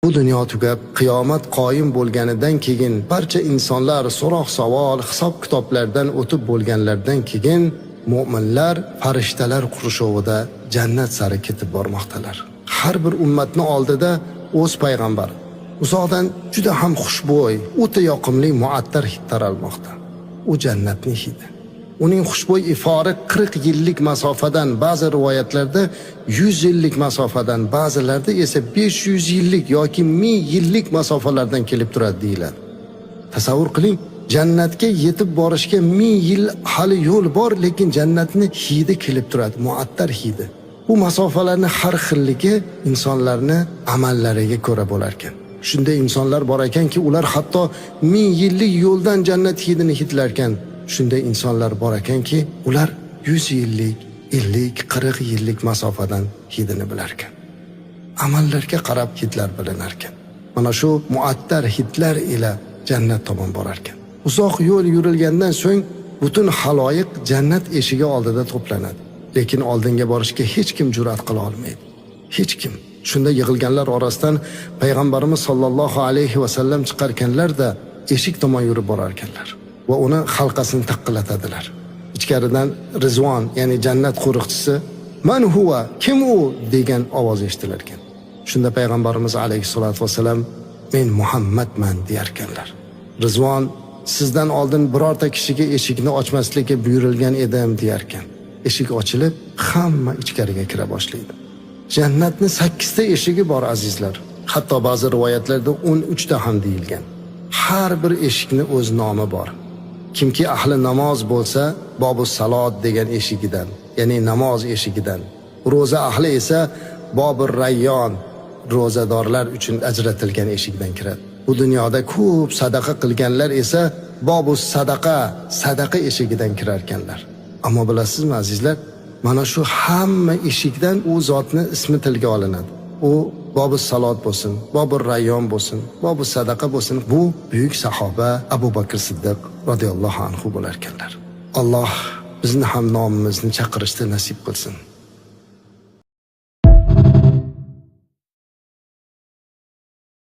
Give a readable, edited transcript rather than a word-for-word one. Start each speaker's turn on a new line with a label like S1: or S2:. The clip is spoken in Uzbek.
S1: Bu dunyo tugab, qiyomat qoyim bo'lganidan keyin barcha insonlar so'roq savol, hisob-kitoblardan o'tib bo'lganlardan keyin mu'minlar farishtalar qurshovida jannat sari ketib bormoqdalar. Har bir ummatning oldida o'z payg'ambar uzoqdan juda ham xushbo'y, o'ta yoqimli muattar hid taralmoqda. U jannatning hidi. Uning xushbo'y ifori 40 yillik masofadan, ba'zi rivoyatlarda 100 yillik masofadan, ba'zilarda esa 500 yillik yoki 1000 yillik masofalardan kelib turadi deyiladi. Tasavvur qiling, jannatga yetib borishga 1000 yil hali yo'l bor, lekin jannatning hidi kelib turadi, muattar hidi. Bu masofalarning har xilligi insonlarning amallariga ko'ra bo'lar ekan. Shunda insonlar bor ekanki, ular hatto 1000 yillik yo'ldan jannat hidini hidlar ekan. Shunday insonlar bor ekanki, ular 100 yillik, 50, 40 yillik masofadan hidini bilar ekan. Amallarga qarab hidlar bilinar ekan. Mana shu muattar hidlar ila jannat tomon borar ekan. Uzoq yo'l yurilgandan so'ng butun haloyiq jannat eshigi oldida to'planadi. Lekin oldinga borishga hech kim jur'at qila olmaydi. Hech kim. Shunda yig'ilganlar orasidan payg'ambarimiz sollallohu alayhi va sallam chiqarkanlar-da eshik tomon yurib borar ekanlar. Va uni halqasini taqillatadilar. Ichkaridan Rizvon, ya'ni jannat qo'riqchisi, "Man huwa? Kim u?" degan ovoz eshitilar ekan. Shunda payg'ambarimiz alayhisolatu vasallam, "Men Muhammadman" deyar ekanlar. Rizvon, "Sizdan oldin birorta kishiga eshikni ochmaslikka buyurilgan edim" deyar ekan. Eshik ochilib, hamma ichkariga kira boshlaydi. Jannatning 8 ta eshigi bor azizlar. Hatto ba'zi rivoyatlarda 13 ta ham deyilgan. Har bir eshikni o'z nomi bor. Kimki ahli namoz bo'lsa, Bobus salot degan eshigidan, ya'ni namoz eshigidan. Roza ahli esa Bobur rayyon, rozadorlar uchun ajratilgan eshikdan kiradi. Bu dunyoda ko'p sadaqa qilganlar esa Bobus sadaqa eshigidan kirar ekanlar. Ammo bilasizmi azizlar, mana shu hamma eshikdan u zotni ismi tilga olinadi. U Bobus salot bo'lsin, Bobur rayyon bo'lsin, Bobus sadaqa bo'lsin, bu buyuk sahoba Abu Bakr Siddiq radhiyallohu anhu bo'lar ekanlar. Alloh bizni ham nomimizni chaqirishni nasib qilsin.